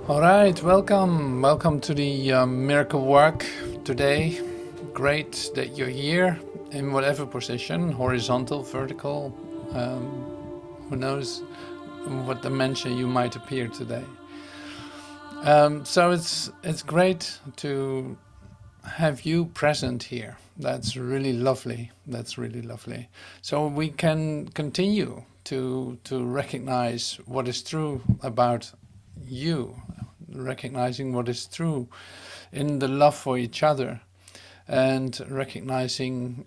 All right, welcome to the miracle work today. Great that you're here in whatever position, horizontal, vertical, who knows what dimension you might appear today. So it's great to have you present here. That's really lovely. That's really lovely. So we can continue to recognize what is true about you, recognizing what is true in the love for each other, and recognizing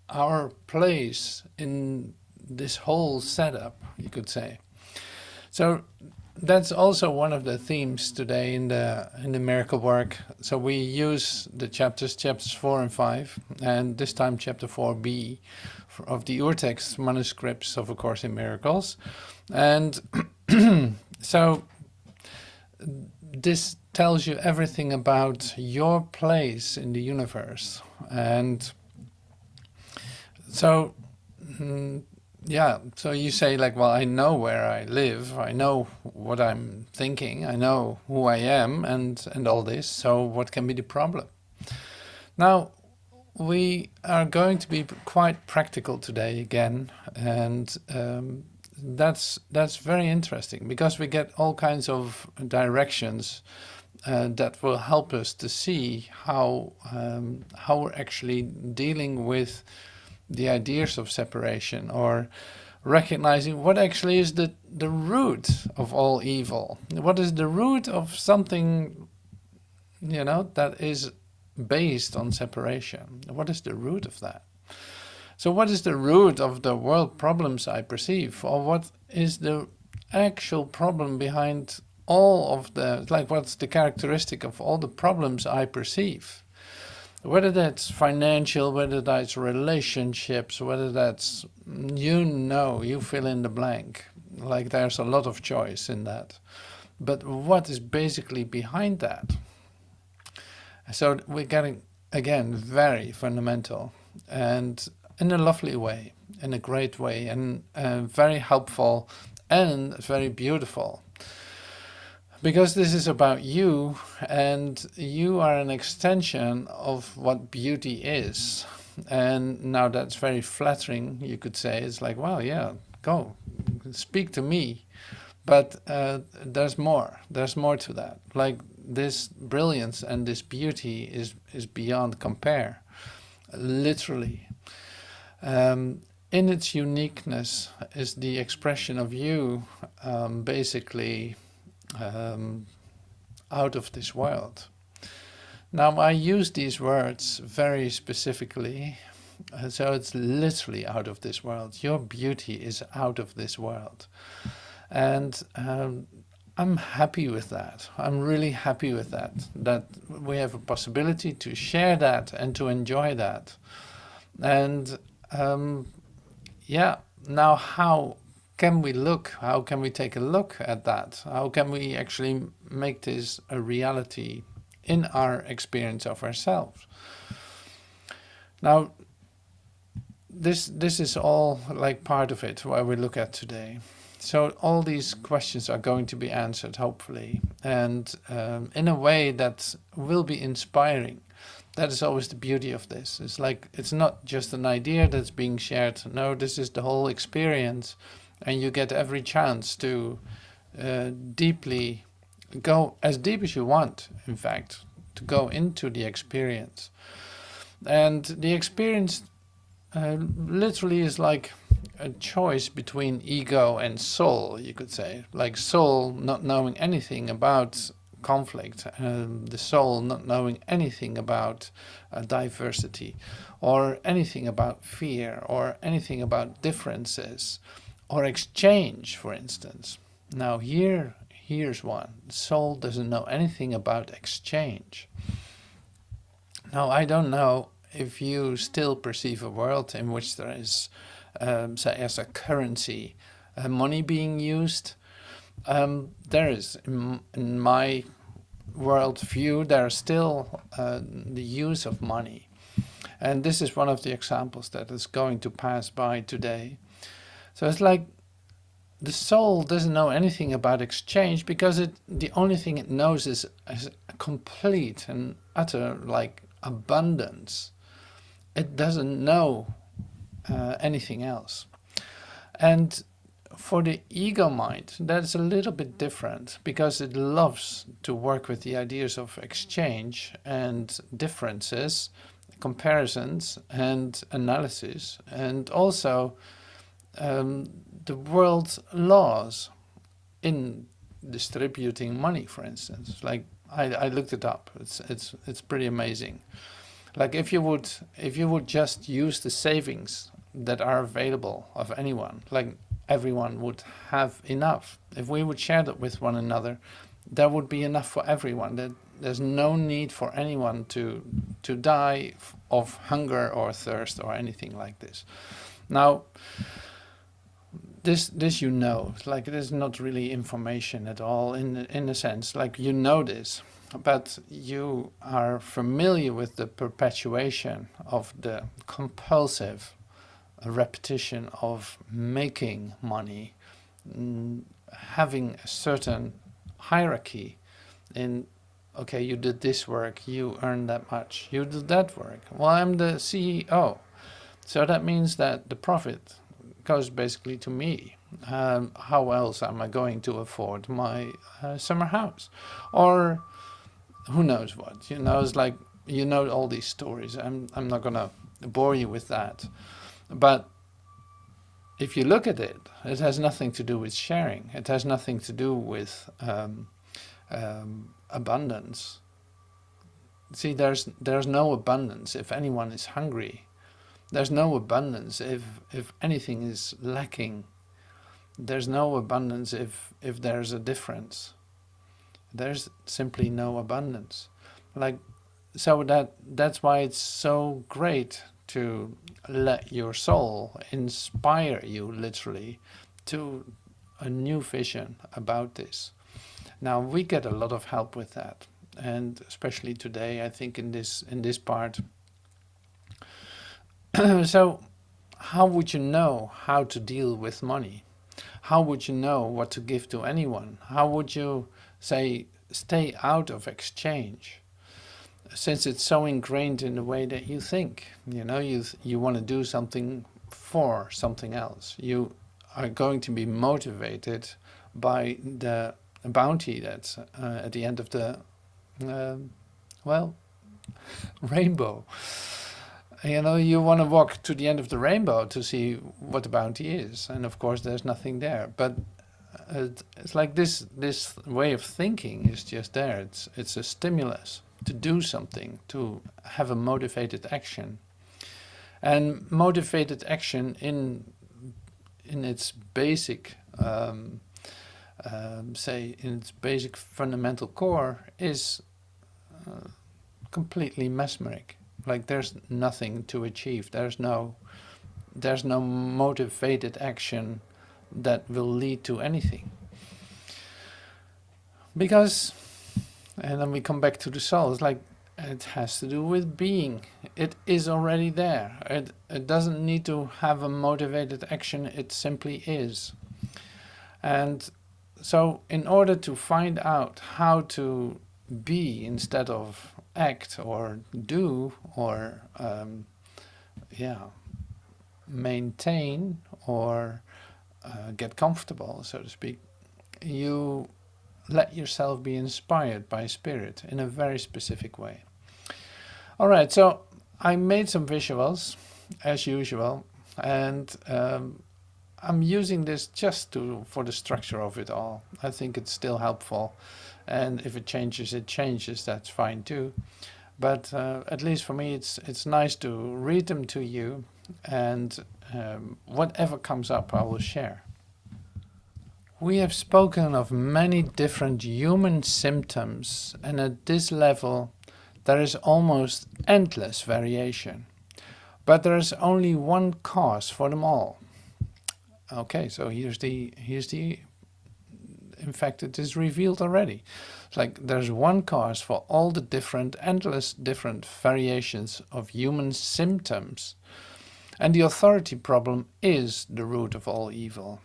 our place in this whole setup, you could say. So that's also one of the themes today in the miracle work. So we use the chapters 4 and 5, and this time chapter 4b of the Urtext manuscripts of A Course in Miracles. And so this tells you everything about your place in the universe. And so yeah, so you say like, well, I know where I live, I know what I'm thinking, I know who I am, and all this, so what can be the problem? Now, we are going to be quite practical today again, and that's very interesting, because we get all kinds of directions that will help us to see how we're actually dealing with the ideas of separation, or recognizing what actually is the root of all evil. What is the root of something, that is based on separation? What is the root of that? So what is the root of the world problems I perceive? Or what is the actual problem behind all of what's the characteristic of all the problems I perceive? Whether that's financial, whether that's relationships, whether that's, you fill in the blank. Like there's a lot of choice in that. But what is basically behind that? So we're getting, again, very fundamental, and in a lovely way, in a great way, and very helpful and very beautiful. Because this is about you, and you are an extension of what beauty is. And now that's very flattering, you could say. It's like, well, yeah, go, speak to me. But there's more. There's more to that. Like this brilliance and this beauty is beyond compare, literally. In its uniqueness is the expression of you, basically out of this world. Now I use these words very specifically, so it's literally out of this world. Your beauty is out of this world. And I'm happy with that. I'm really happy with that we have a possibility to share that and to enjoy that. And yeah, now how can we take a look at that? How can we actually make this a reality in our experience of ourselves? Now, this is all like part of it, what we look at today. So all these questions are going to be answered, hopefully, and in a way that will be inspiring. That is always the beauty of this. It's like, it's not just an idea that's being shared. No, this is the whole experience. And you get every chance to deeply go as deep as you want, in fact, to go into the experience. And the experience literally is like a choice between ego and soul, you could say. Like soul not knowing anything about conflict, the soul not knowing anything about diversity, or anything about fear, or anything about differences, or exchange, for instance. Now here's one. Soul doesn't know anything about exchange. Now I don't know if you still perceive a world in which there is, say, as a currency, money being used. There is, in my world view, there is still the use of money. And this is one of the examples that is going to pass by today. So it's like the soul doesn't know anything about exchange because the only thing it knows is a complete and utter like abundance. It doesn't know anything else. And for the ego mind, that's a little bit different because it loves to work with the ideas of exchange and differences, comparisons and analysis, and also the world's laws in distributing money, for instance. Like I looked it up. It's pretty amazing. Like if you would just use the savings that are available of anyone, like everyone would have enough. If we would share that with one another, there would be enough for everyone. There's no need for anyone to die of hunger or thirst or anything like this. Now, this you know, like it is not really information at all in a sense, like you know this, but you are familiar with the perpetuation of the compulsive repetition of making money, having a certain hierarchy in, okay, you did this work, you earn that much, you did that work, well, I'm the CEO, so that means that the profit goes basically to me. How else am I going to afford my summer house? Or who knows what? You know, it's like, you know all these stories. I'm not going to bore you with that. But if you look at it, it has nothing to do with sharing. It has nothing to do with abundance. See, there's no abundance if anyone is hungry. There's no abundance if anything is lacking. There's no abundance if there's a difference. There's simply no abundance. Like, so that's why it's so great to let your soul inspire you literally to a new vision about this. Now we get a lot of help with that, and especially today, I think in this part. So how would you know how to deal with money? How would you know what to give to anyone? How would you say stay out of exchange? Since it's so ingrained in the way that you think, you know, you want to do something for something else. You are going to be motivated by the bounty that's at the end of the, well, rainbow. You know, you want to walk to the end of the rainbow to see what the bounty is, and of course there's nothing there. But it's like this way of thinking is just there. It's a stimulus to do something, to have a motivated action. And motivated action in its basic, say, in its basic fundamental core is completely mesmeric. Like there's nothing to achieve. There's no motivated action that will lead to anything. Because, and then we come back to the soul, it's like it has to do with being. It is already there. It doesn't need to have a motivated action, it simply is. And so in order to find out how to be instead of act or do or maintain or get comfortable, so to speak, you let yourself be inspired by spirit in a very specific way. All right, so I made some visuals as usual, and I'm using this just for the structure of it all. I think it's still helpful, and if it changes, that's fine too. But at least for me, it's nice to read them to you, and whatever comes up, I will share. We have spoken of many different human symptoms, and at this level, there is almost endless variation. But there is only one cause for them all. Okay, so here's the in fact, it is revealed already. It's like there's one cause for all the endless different variations of human symptoms. And the authority problem is the root of all evil.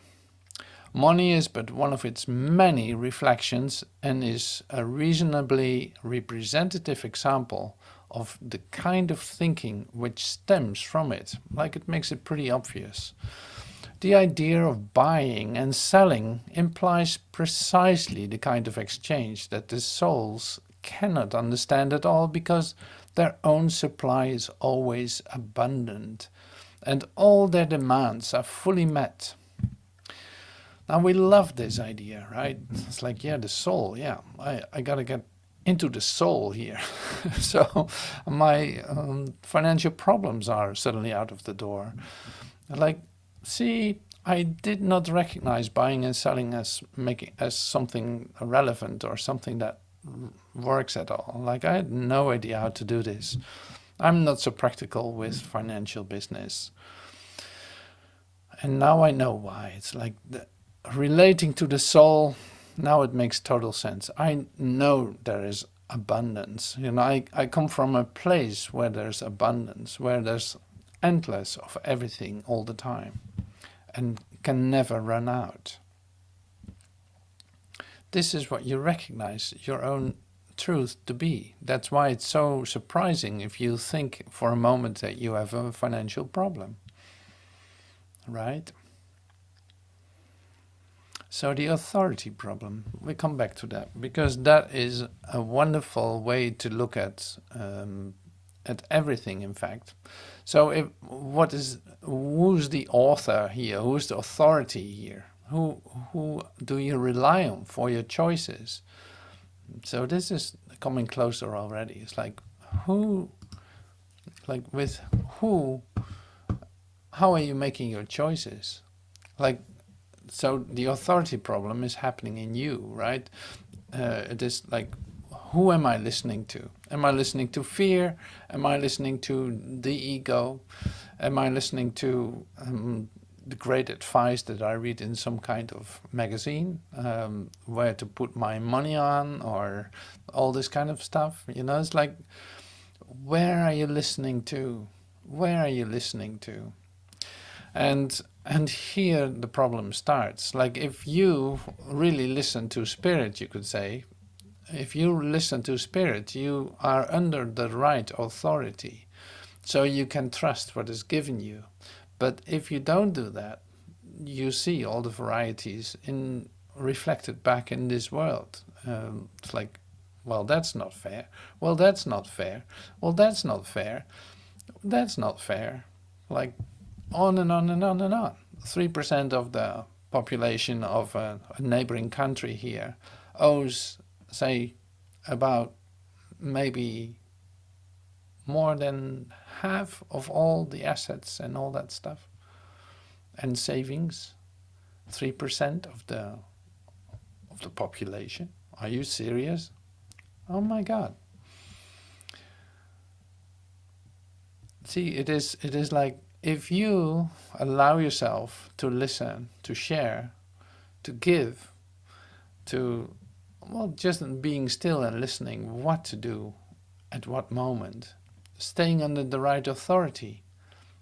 Money is but one of its many reflections and is a reasonably representative example of the kind of thinking which stems from it. Like, it makes it pretty obvious. The idea of buying and selling implies precisely the kind of exchange that the souls cannot understand at all, because their own supply is always abundant and all their demands are fully met. Now, we love this idea, right? It's like, yeah, the soul, yeah, I gotta get into the soul here. So my financial problems are suddenly out of the door. Like, see, I did not recognize buying and selling as something relevant or something that works at all. Like, I had no idea how to do this. I'm not so practical with financial business. And now I know why. It's like relating to the soul, now it makes total sense. I know there is abundance. You know, I come from a place where there's abundance, where there's endless of everything all the time and can never run out. This is what you recognize your own truth to be. That's why it's so surprising if you think for a moment that you have a financial problem, right? So the authority problem, we come back to that, because that is a wonderful way to look at everything, in fact. So who's the author here? Who's the authority here? Who do you rely on for your choices? So this is coming closer already. It's like, with who, how are you making your choices? Like, so the authority problem is happening in you, right? It is like, who am I listening to? Am I listening to fear? Am I listening to the ego? Am I listening to the great advice that I read in some kind of magazine, where to put my money on, or all this kind of stuff? You know, it's like, where are you listening to? Where are you listening to? And here the problem starts. Like, if you really listen to spirit, you could say, if you listen to spirit, you are under the right authority. So you can trust what is given you. But if you don't do that, you see all the varieties reflected back in this world. It's like, well, that's not fair. Well, that's not fair. Well, that's not fair. That's not fair. Like, on and on and on and on. 3% of the population of a neighboring country here owes, say, about maybe more than half of all the assets and all that stuff, and savings. 3% of the population. Are you serious? Oh my God. See, it is like, if you allow yourself to listen, to share, to give, to, well, just being still and listening what to do at what moment, staying under the right authority,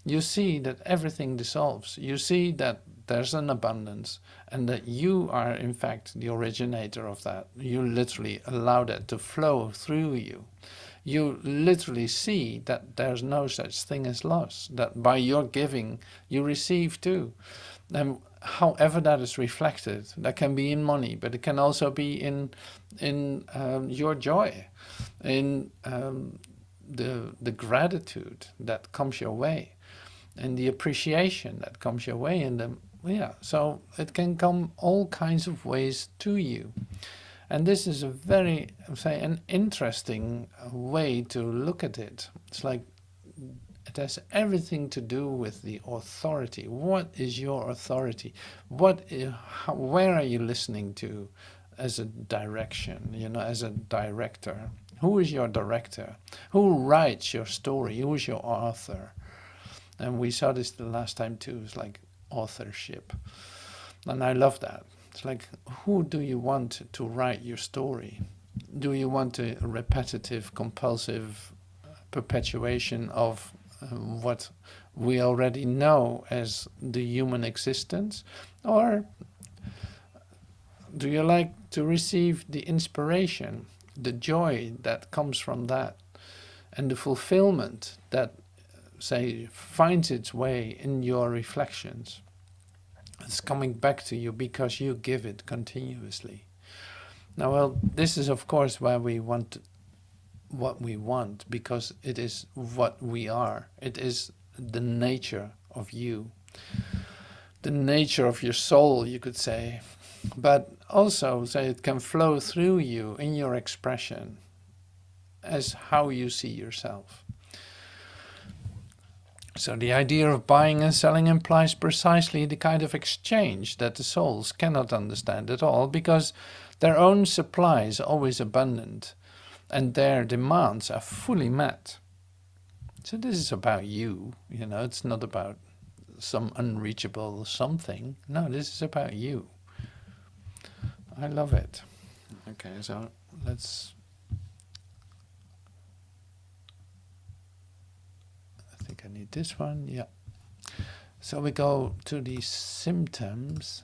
you see that everything dissolves. You see that there's an abundance, and that you are in fact the originator of that. You literally allow that to flow through you. You literally see that there's no such thing as loss, that by your giving you receive too. And however that is reflected, that can be in money, but it can also be in your joy, in the gratitude that comes your way, and the appreciation that comes your way, and so it can come all kinds of ways to you. And this is a very, say, an interesting way to look at it. It's like, it has everything to do with the authority. What is your authority? Where are you listening to as a direction, as a director? Who is your director? Who writes your story? Who is your author? And we saw this the last time too. It's like authorship. And I love that. It's like, who do you want to write your story? Do you want a repetitive, compulsive perpetuation of what we already know as the human existence? Or Do you like to receive the inspiration, the joy that comes from that, and the fulfillment that, say, finds its way in your reflections? It's coming back to you because you give it continuously. Now, well, this is of course why we want what we want, because it is what we are. It is the nature of you, the nature of your soul, you could say. But also, say, it can flow through you in your expression as how you see yourself. So the idea of buying and selling implies precisely the kind of exchange that the souls cannot understand at all, because their own supply is always abundant and their demands are fully met. So this is about you, you know, it's not about some unreachable something. No, this is about you. I love it. Okay, so let's... I think I need this one, yeah. So we go to the symptoms.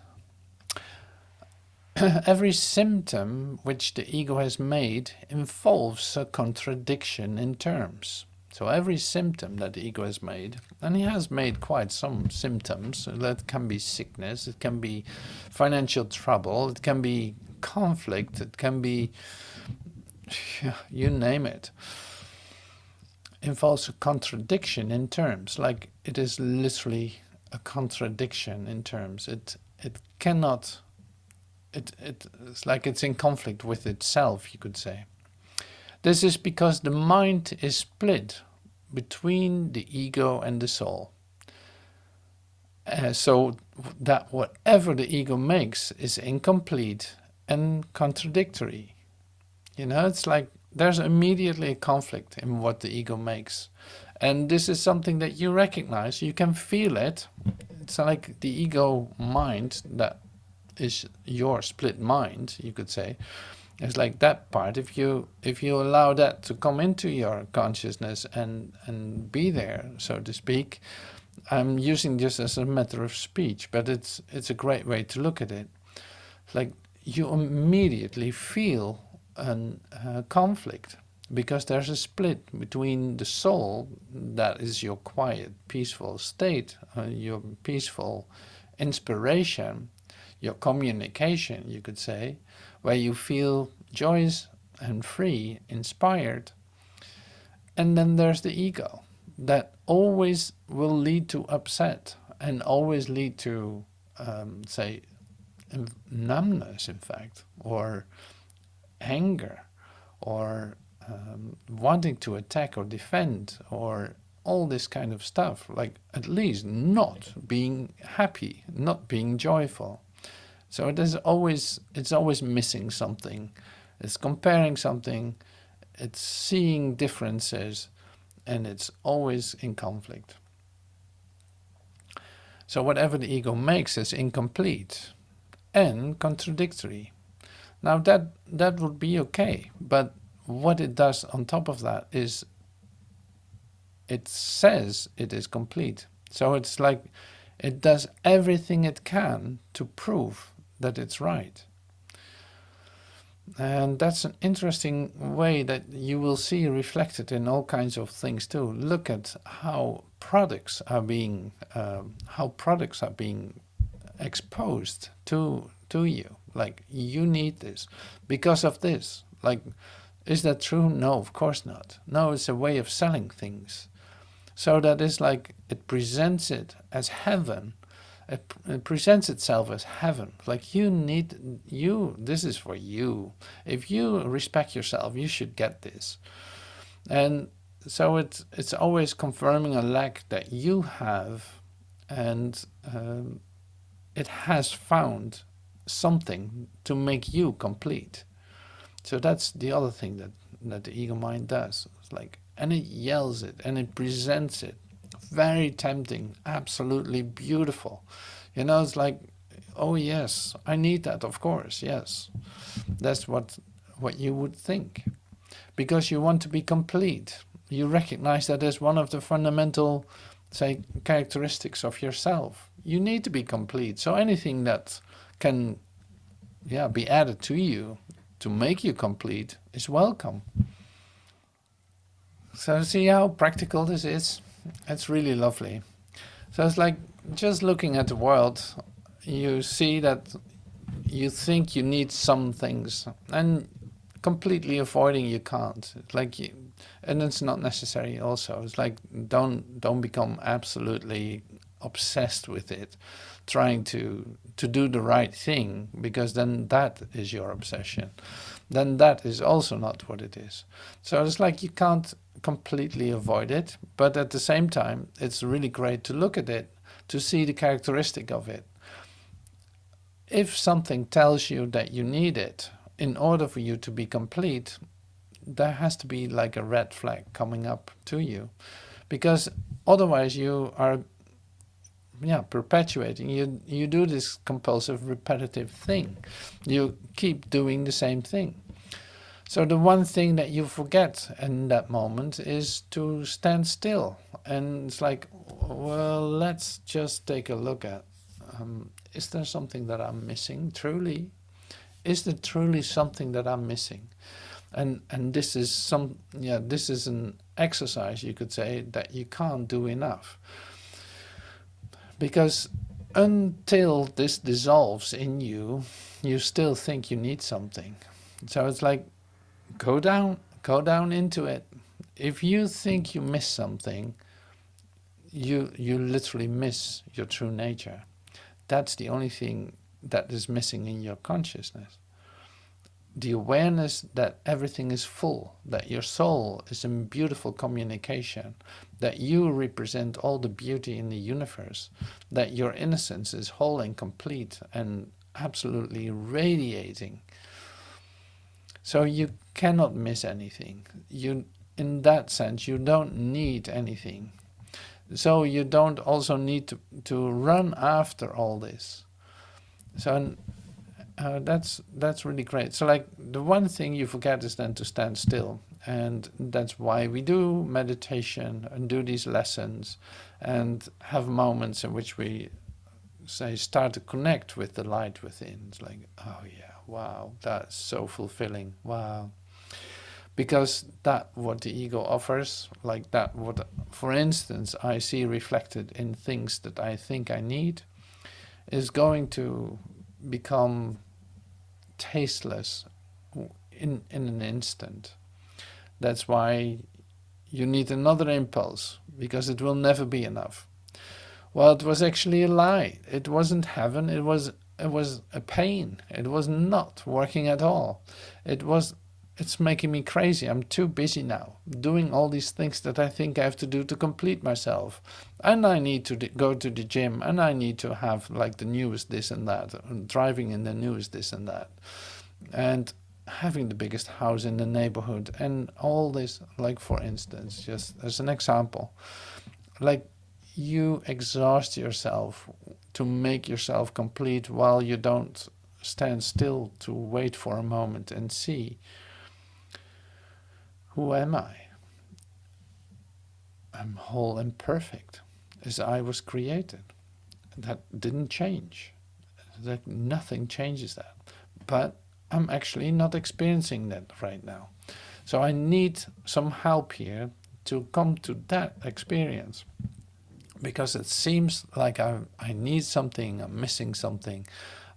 Every symptom which the ego has made involves a contradiction in terms. So every symptom that the ego has made, and he has made quite some symptoms, that can be sickness, it can be financial trouble, it can be conflict, it can be, you name it, involves a contradiction in terms, like it is literally a contradiction in terms. It cannot, it's like it's in conflict with itself, you could say. This is because the mind is split between the ego and the soul. So that whatever the ego makes is incomplete and contradictory. You know, it's like there's immediately a conflict in what the ego makes. And this is something that you recognize, you can feel it. It's like the ego mind, that is your split mind, you could say. It's like that part, if you allow that to come into your consciousness and be there, so to speak. I'm using this as a matter of speech, but it's a great way to look at it. It's like you immediately feel a conflict, because there's a split between the soul, that is your quiet, peaceful state, your peaceful inspiration, your communication, you could say, where you feel joyous and free, inspired. And then there's the ego, that always will lead to upset and always lead to, say, numbness, in fact, or anger, or wanting to attack or defend, or all this kind of stuff, like at least not being happy, not being joyful. So it's always missing something. It's comparing something, it's seeing differences, and it's always in conflict. So whatever the ego makes is incomplete and contradictory. Now that would be okay, but what it does on top of that is it says it is complete. So it's like it does everything it can to prove that it's right. And that's an interesting way that you will see reflected in all kinds of things too. Look at how products are being exposed to you. Like, you need this because of this. Like, is that true? No, of course not. No, it's a way of selling things. So that is like, it presents it as heaven. It presents itself as heaven. Like, this is for you. If you respect yourself, you should get this. And so it's always confirming a lack that you have, and it has found something to make you complete. So that's the other thing that the ego mind does. It's like, and it yells it and it presents it. Very tempting, absolutely beautiful. You know, it's like, oh yes, I need that, of course, yes. That's what you would think. Because you want to be complete. You recognize that as one of the fundamental, say, characteristics of yourself. You need to be complete. So anything that can yeah, be added to you to make you complete is welcome. So see how practical this is? It's really lovely. So it's like just looking at the world, you see that you think you need some things and completely avoiding you can't. It's like and it's not necessary also. It's like don't become absolutely obsessed with it, trying to do the right thing, because then that is your obsession. Then that is also not what it is. So it's like you can't completely avoid it, but at the same time, it's really great to look at it, to see the characteristic of it. If something tells you that you need it in order for you to be complete, there has to be like a red flag coming up to you, because otherwise you are perpetuating. You do this compulsive repetitive thing. You keep doing the same thing. So the one thing that you forget in that moment is to stand still. And it's like, well, let's just take a look at, is there something that I'm missing truly? Is there truly something that I'm missing? And this is this is an exercise, you could say, that you can't do enough. Because until this dissolves in you, you still think you need something. So it's like, go down into it. If you think you miss something, you literally miss your true nature. That's the only thing that is missing in your consciousness. The awareness that everything is full, that your soul is in beautiful communication, that you represent all the beauty in the universe, that your innocence is whole and complete and absolutely radiating. So you cannot miss anything. In that sense, you don't need anything. So you don't also need to run after all this. So that's really great. So like the one thing you forget is then to stand still. And that's why we do meditation and do these lessons and have moments in which we start to connect with the light within. It's like, oh yeah, wow, that's so fulfilling. Wow. Because that what the ego offers, like that what, for instance, I see reflected in things that I think I need, is going to become tasteless in an instant. That's why you need another impulse, because it will never be enough. Well, it was actually a lie. It wasn't heaven. It was a pain. It was not working at all. It's making me crazy. I'm too busy now, doing all these things that I think I have to do to complete myself. And I need to go to the gym, and I need to have like the newest this and that, and driving in the newest this and that, and having the biggest house in the neighborhood, and all this, like for instance, just as an example, like you exhaust yourself to make yourself complete while you don't stand still to wait for a moment and see, who am I? I'm whole and perfect as I was created. That didn't change. That nothing changes that. But I'm actually not experiencing that right now. So I need some help here to come to that experience. Because it seems like I need something, I'm missing something.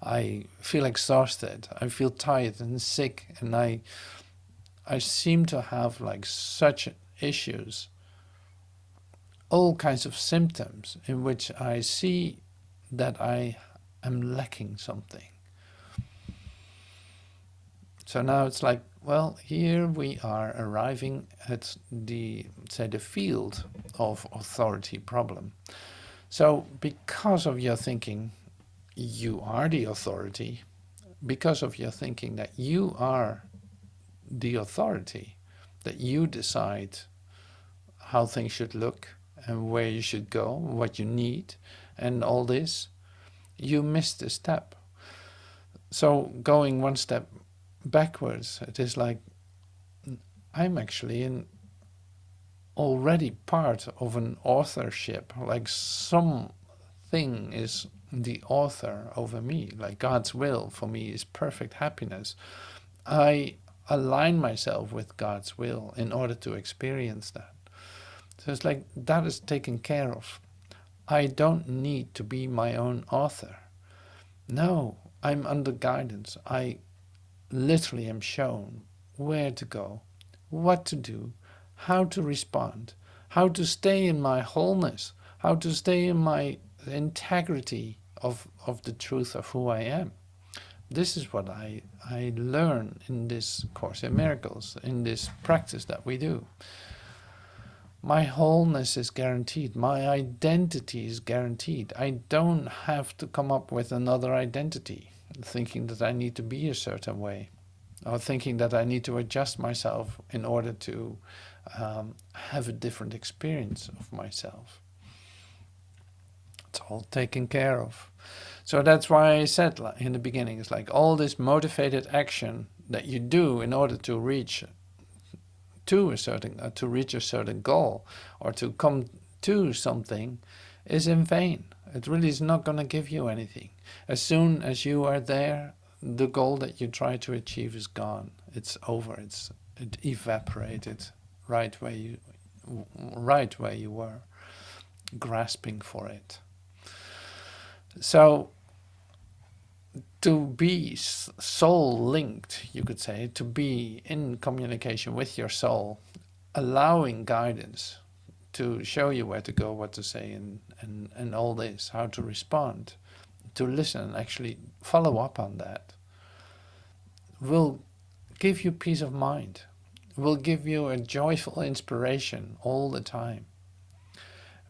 I feel exhausted, I feel tired and sick, and I seem to have like such issues, all kinds of symptoms in which I see that I am lacking something. So now it's like, well, here we are arriving at the field of authority problem. So because of your thinking, you are the authority. Because of your thinking that you are the authority, that you decide how things should look and where you should go, what you need, and all this, you missed a step. So going one step backwards, it is like, I'm actually already part of an authorship, like something is the author over me. Like God's will for me is perfect happiness. I align myself with God's will in order to experience that. So it's like that is taken care of. I don't need to be my own author. No, I'm under guidance. I literally am shown where to go, what to do, how to respond, how to stay in my wholeness, how to stay in my integrity of the truth of who I am. This is what I learn in this Course in Miracles, in this practice that we do. My wholeness is guaranteed. My identity is guaranteed. I don't have to come up with another identity, thinking that I need to be a certain way, or thinking that I need to adjust myself in order to have a different experience of myself. It's all taken care of. So that's why I said in the beginning, it's like all this motivated action that you do in order to reach a certain goal or to come to something is in vain. It really is not going to give you anything. As soon as you are there, the goal that you try to achieve is gone. It's over. It evaporated right where you were, grasping for it. So to be soul linked, you could say, to be in communication with your soul, allowing guidance to show you where to go, what to say, and all this, how to respond, to listen and actually follow up on that, will give you peace of mind, will give you a joyful inspiration all the time,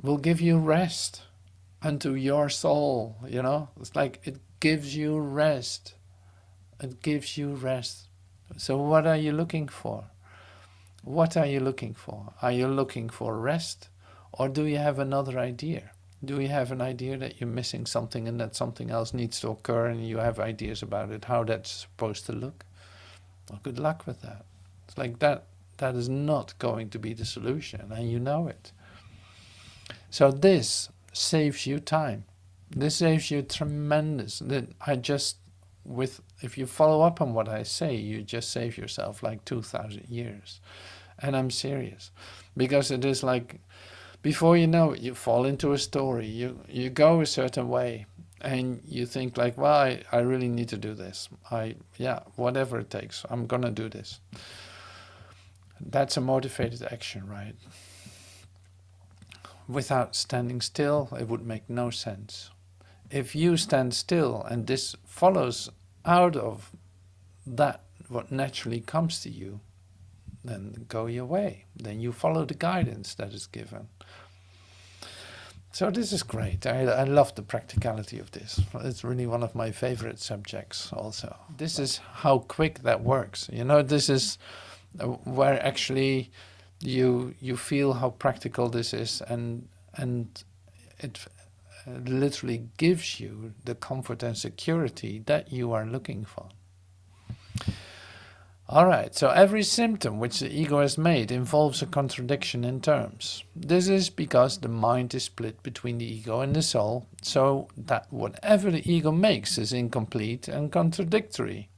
will give you rest unto your soul, you know? It's like it gives you rest. It gives you rest. So what are you looking for? What are you looking for? Are you looking for rest? Or do you have another idea? Do you have an idea that you're missing something and that something else needs to occur and you have ideas about it, how that's supposed to look? Well, good luck with that. It's like that is not going to be the solution, and you know it. So this saves you time. This saves you tremendous. If you follow up on what I say, you just save yourself like 2,000 years. And I'm serious. Because it is like, before you know it, you fall into a story. You go a certain way. And you think like, well, I really need to do this. Whatever it takes, I'm going to do this. That's a motivated action, right? Without standing still, it would make no sense. If you stand still and this follows out of that, what naturally comes to you, then go your way. Then you follow the guidance that is given. So this is great. I love the practicality of this. It's really one of my favorite subjects also. This is how quick that works. You know, this is where actually you feel how practical this is, and it literally gives you the comfort and security that you are looking for. Alright, so every symptom which the ego has made involves a contradiction in terms. This is because the mind is split between the ego and the soul, so that whatever the ego makes is incomplete and contradictory.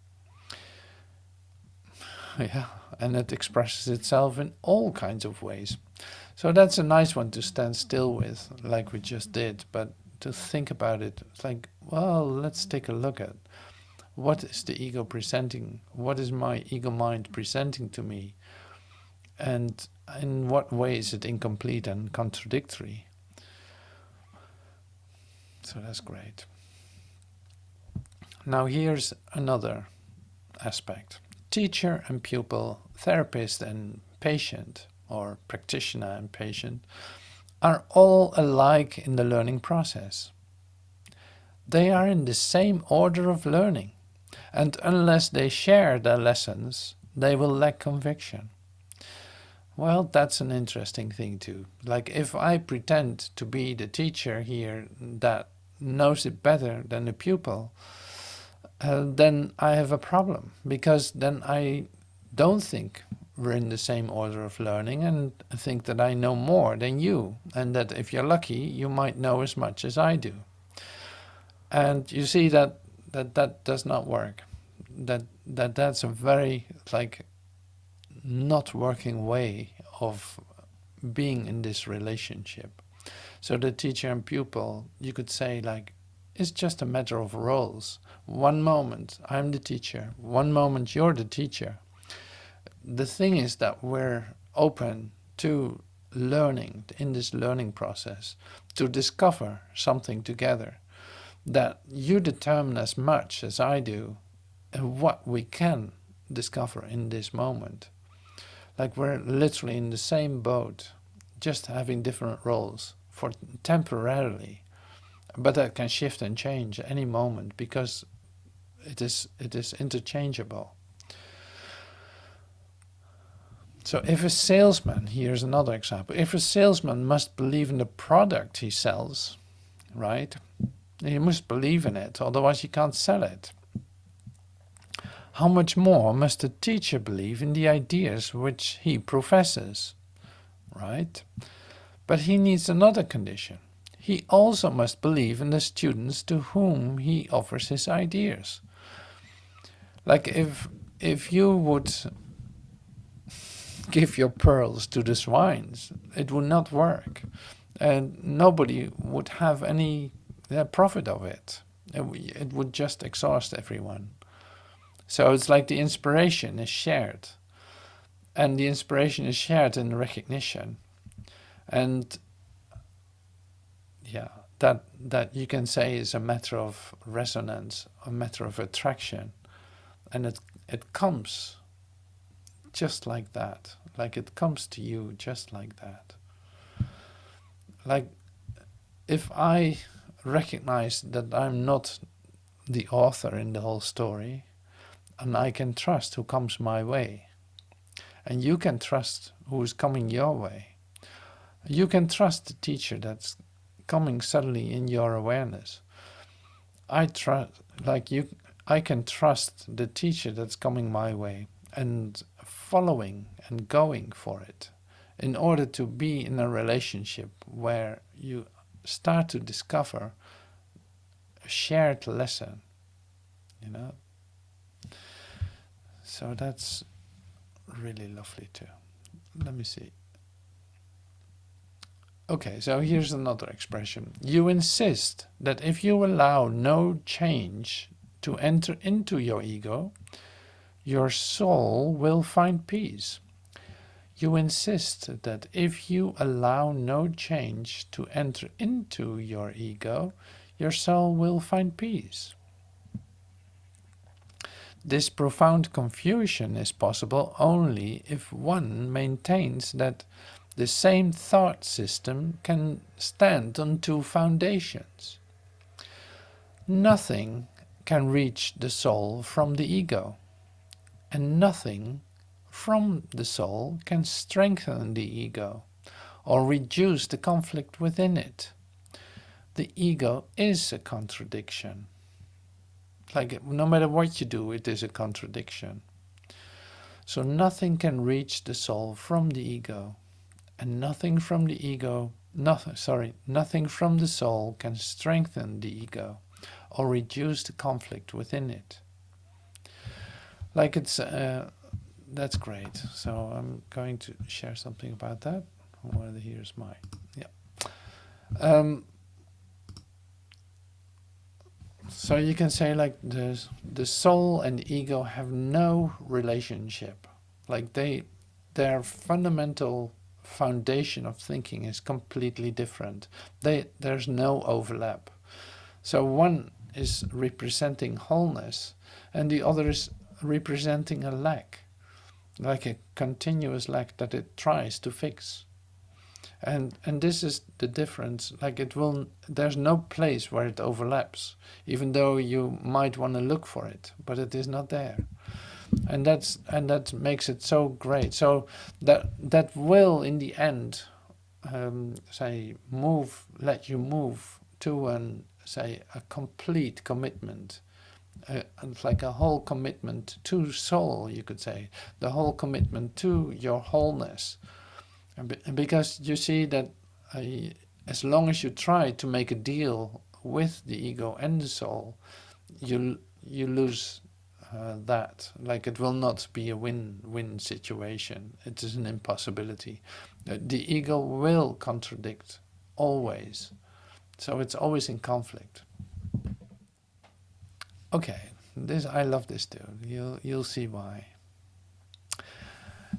Yeah, and it expresses itself in all kinds of ways. So that's a nice one to stand still with, like we just did, but to think about it, it's like, well, let's take a look at what is the ego presenting? What is my ego mind presenting to me? And in what way is it incomplete and contradictory? So that's great. Now here's another aspect. Teacher and pupil, therapist and patient, or practitioner and patient, are all alike in the learning process. They are in the same order of learning. And unless they share their lessons, they will lack conviction. Well, that's an interesting thing too. Like if I pretend to be the teacher here that knows it better than the pupil, then I have a problem, because then I don't think we're in the same order of learning, and I think that I know more than you, and that if you're lucky, you might know as much as I do. And you see that does not work. That's a very like not working way of being in this relationship. So the teacher and pupil, you could say like, it's just a matter of roles. One moment I'm the teacher, one moment you're the teacher. The thing is that we're open to learning in this learning process, to discover something together, that you determine as much as I do what we can discover in this moment. Like we're literally in the same boat, just having different roles for temporarily, but that can shift and change any moment because it is interchangeable. So if a salesman, here's another example, if a salesman must believe in the product he sells, right? He must believe in it, otherwise he can't sell it. How much more must a teacher believe in the ideas which he professes, right? But he needs another condition. He also must believe in the students to whom he offers his ideas. Like if you would give your pearls to the swines, it would not work. And nobody would have any profit of it. It would just exhaust everyone. So it's like the inspiration is shared. And the inspiration is shared in recognition. And yeah, that you can say is a matter of resonance, a matter of attraction. And it comes just like that. Like it comes to you just like that. Like if I recognize that I'm not the author in the whole story, and I can trust who comes my way, and you can trust who is coming your way. You can trust the teacher that's coming suddenly in your awareness. I can trust the teacher that's coming my way and following and going for it in order to be in a relationship where you start to discover a shared lesson, you know. So that's really lovely too. Let me see. Okay, so here's another expression. You insist that if you allow no change to enter into your ego, your soul will find peace. You insist that if you allow no change to enter into your ego, your soul will find peace. This profound confusion is possible only if one maintains that the same thought system can stand on two foundations. Nothing can reach the soul from the ego, and nothing from the soul can strengthen the ego or reduce the conflict within it. The ego is a contradiction. Like no matter what you do, it is a contradiction. So nothing can reach the soul from the ego, and nothing from the ego, nothing from the soul can strengthen the ego or reduce the conflict within it. Like it's, that's great. So I'm going to share something about that. Here's my, yeah. So you can say like the soul and the ego have no relationship. Like their fundamental foundation of thinking is completely different. There's no overlap. So one is representing wholeness and the other is representing a lack, like a continuous lack that it tries to fix. And this is the difference. Like there's no place where it overlaps, even though you might want to look for it, but it is not there. And that makes it so great. So that will in the end let you move to a complete commitment. Like a whole commitment to soul, you could say, the whole commitment to your wholeness. Because you see that as long as you try to make a deal with the ego and the soul, you lose that. Like, it will not be a win-win situation. It is an impossibility. The ego will contradict always, so it's always in conflict. Okay, this, I love this too. You'll see why.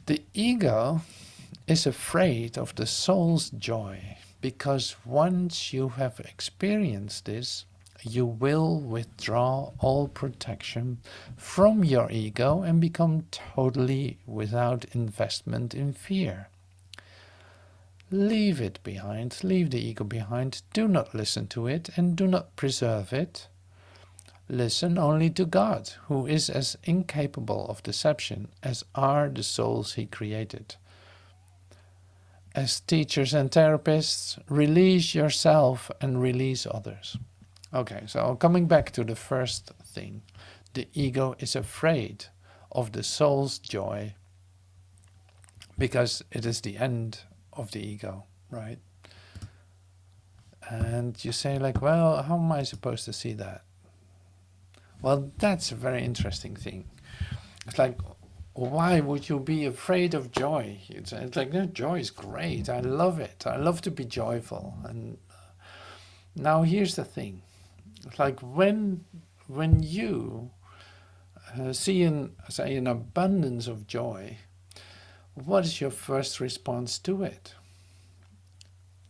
The ego is afraid of the soul's joy, because once you have experienced this, you will withdraw all protection from your ego and become totally without investment in fear. Leave it behind, leave the ego behind, do not listen to it and do not preserve it. Listen only to God, who is as incapable of deception as are the souls he created. As teachers and therapists, release yourself and release others. Okay, so coming back to the first thing, the ego is afraid of the soul's joy because it is the end of the ego, right? And you say like, well, how am I supposed to see that? Well, that's a very interesting thing. It's like, why would you be afraid of joy? It's like, no, joy is great. I love it. I love to be joyful. And now here's the thing. It's like when you see say an abundance of joy, what is your first response to it?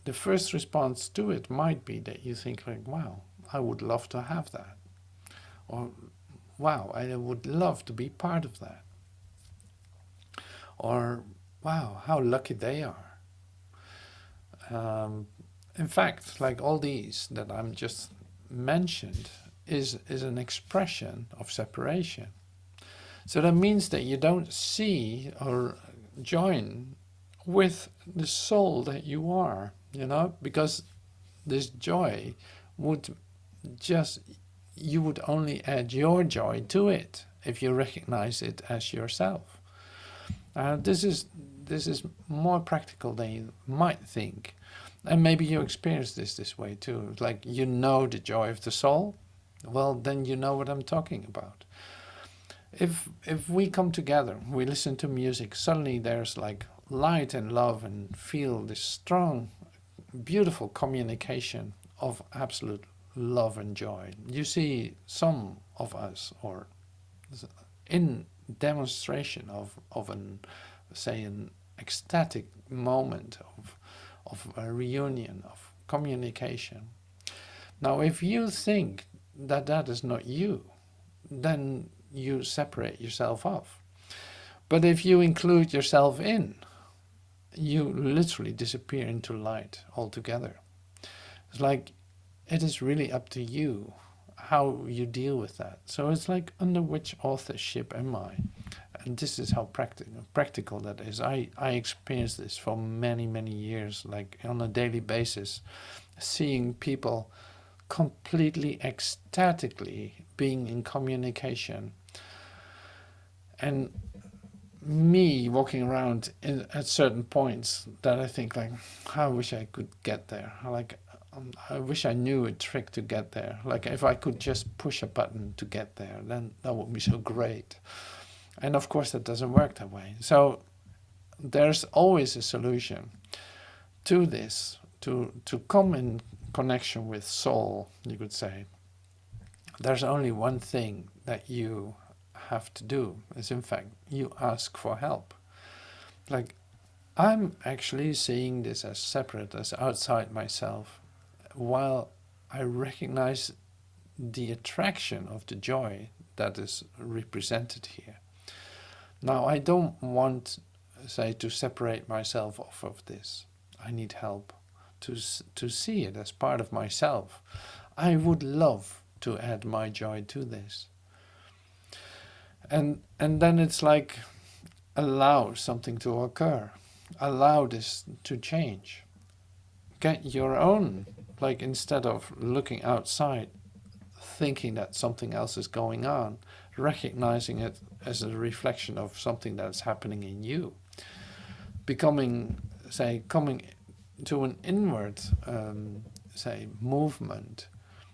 The first response to it might be that you think like, wow, I would love to have that. Or, wow, I would love to be part of that. Or, wow, how lucky they are. In fact, like all these that I'm just mentioned is an expression of separation. So that means that you don't see or join with the soul that you are, you know, because this joy would just, you would only add your joy to it if you recognize it as yourself. This is more practical than you might think. And maybe you experience this way too. Like, you know the joy of the soul, well, then you know what I'm talking about. If we come together, we listen to music, suddenly there's like light and love and feel this strong, beautiful communication of absolute love and joy. You see some of us, or in demonstration of an, say, an ecstatic moment of a reunion, of communication. Now, if you think that that is not you, then you separate yourself off. But if you include yourself in, you literally disappear into light altogether. It's like, it is really up to you how you deal with that. So it's like, under which authorship am I? And this is how practical that is. I experienced this for many, many years, like on a daily basis, seeing people completely ecstatically being in communication, and me walking around at certain points that I think like, I wish I could get there. Like, I wish I knew a trick to get there. Like, if I could just push a button to get there, then that would be so great. And of course that doesn't work that way. So there's always a solution to this, to come in connection with soul, you could say. There's only one thing that you have to do, is in fact, you ask for help. Like, I'm actually seeing this as separate, as outside myself, while I recognize the attraction of the joy that is represented here. Now, I don't want, say, to separate myself off of this. I need help to see it as part of myself. I would love to add my joy to this. And then it's like, allow something to occur. Allow this to change. Get your own, like, instead of looking outside, thinking that something else is going on, recognizing it as a reflection of something that's happening in you. Becoming, say, coming to an inward, say, movement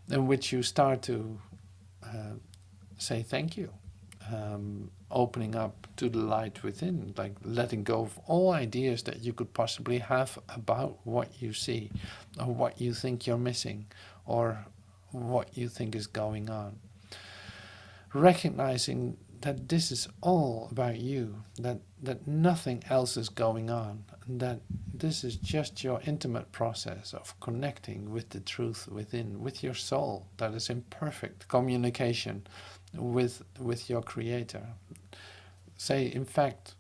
in which you start to say thank you, opening up to the light within, like letting go of all ideas that you could possibly have about what you see, or what you think you're missing, or what you think is going on. Recognizing that this is all about you, that nothing else is going on, and that this is just your intimate process of connecting with the truth within, with your soul that is in perfect communication with your creator. Say, in fact,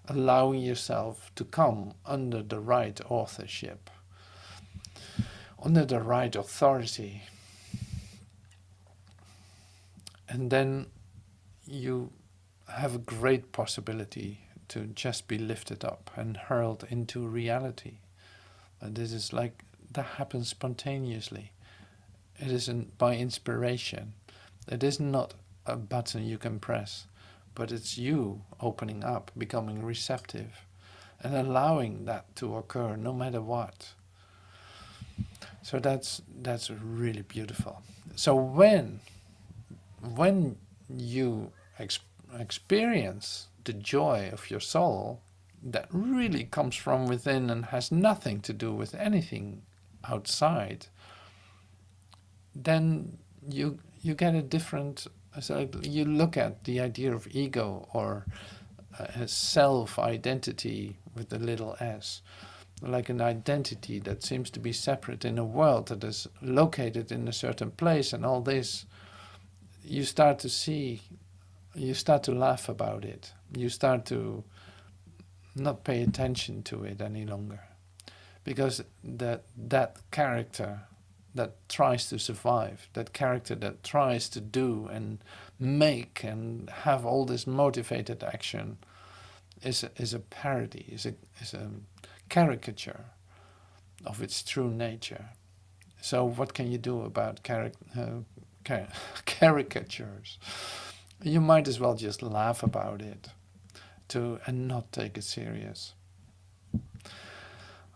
allowing yourself to come under the right authorship, under the right authority. And then you have a great possibility to just be lifted up and hurled into reality. And this is like, that happens spontaneously. It isn't by inspiration. It is not a button you can press, but it's you opening up, becoming receptive, and allowing that to occur no matter what. So that's really beautiful. So when you experience the joy of your soul that really comes from within and has nothing to do with anything outside, then you get a different, so you look at the idea of ego or self-identity with the little s, like an identity that seems to be separate in a world that is located in a certain place, and all this, you start to see, you start to laugh about it, you start to not pay attention to it any longer, because that character that tries to survive, that character that tries to do and make and have all this motivated action, is a parody, is a caricature of its true nature. So what can you do about caricatures? You might as well just laugh about it and not take it serious.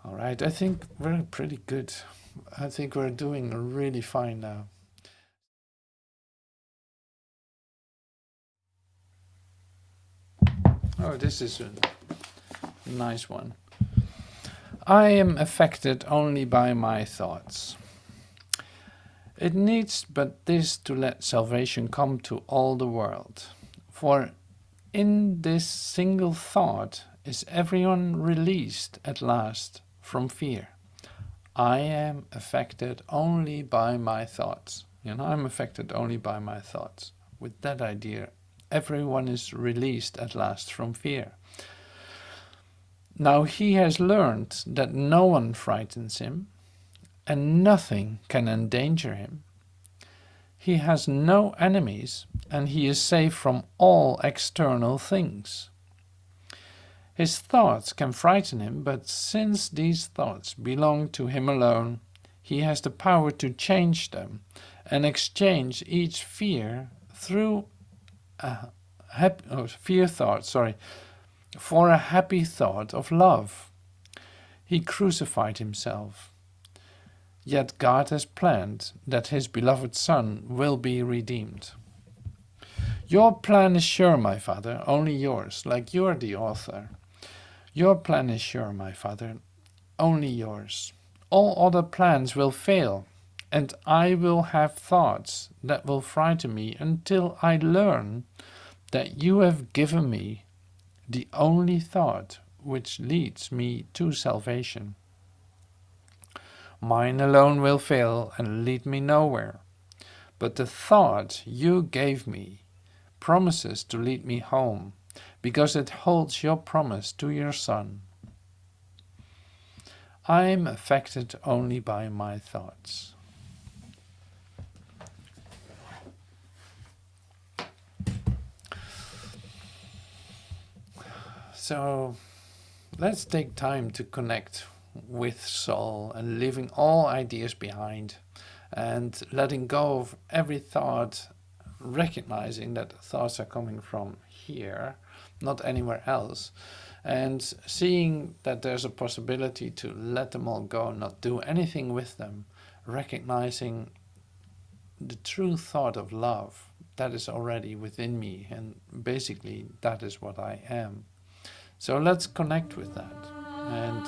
All right, I think we're pretty good. I think we're doing really fine now. Oh, this is a nice one. I am affected only by my thoughts. It needs but this to let salvation come to all the world. For in this single thought is everyone released at last from fear. I am affected only by my thoughts. I'm affected only by my thoughts. With that idea, everyone is released at last from fear. Now he has learned that no one frightens him, and nothing can endanger him. He has no enemies, and he is safe from all external things. His thoughts can frighten him, but since these thoughts belong to him alone, he has the power to change them and exchange each fear through a for a happy thought of love. He crucified himself. Yet God has planned that his beloved Son will be redeemed. Your plan is sure, my Father, only yours, like you are the author. Your plan is sure, my Father, only yours. All other plans will fail, and I will have thoughts that will frighten me until I learn that you have given me the only thought which leads me to salvation. Mine alone will fail and lead me nowhere, but the thought you gave me promises to lead me home, because it holds your promise to your Son. I am affected only by my thoughts. So let's take time to connect with soul and leaving all ideas behind and letting go of every thought, recognizing that thoughts are coming from here, not anywhere else, and seeing that there's a possibility to let them all go, not do anything with them, recognizing the true thought of love, that is already within me, and basically that is what I am. So let's connect with that. And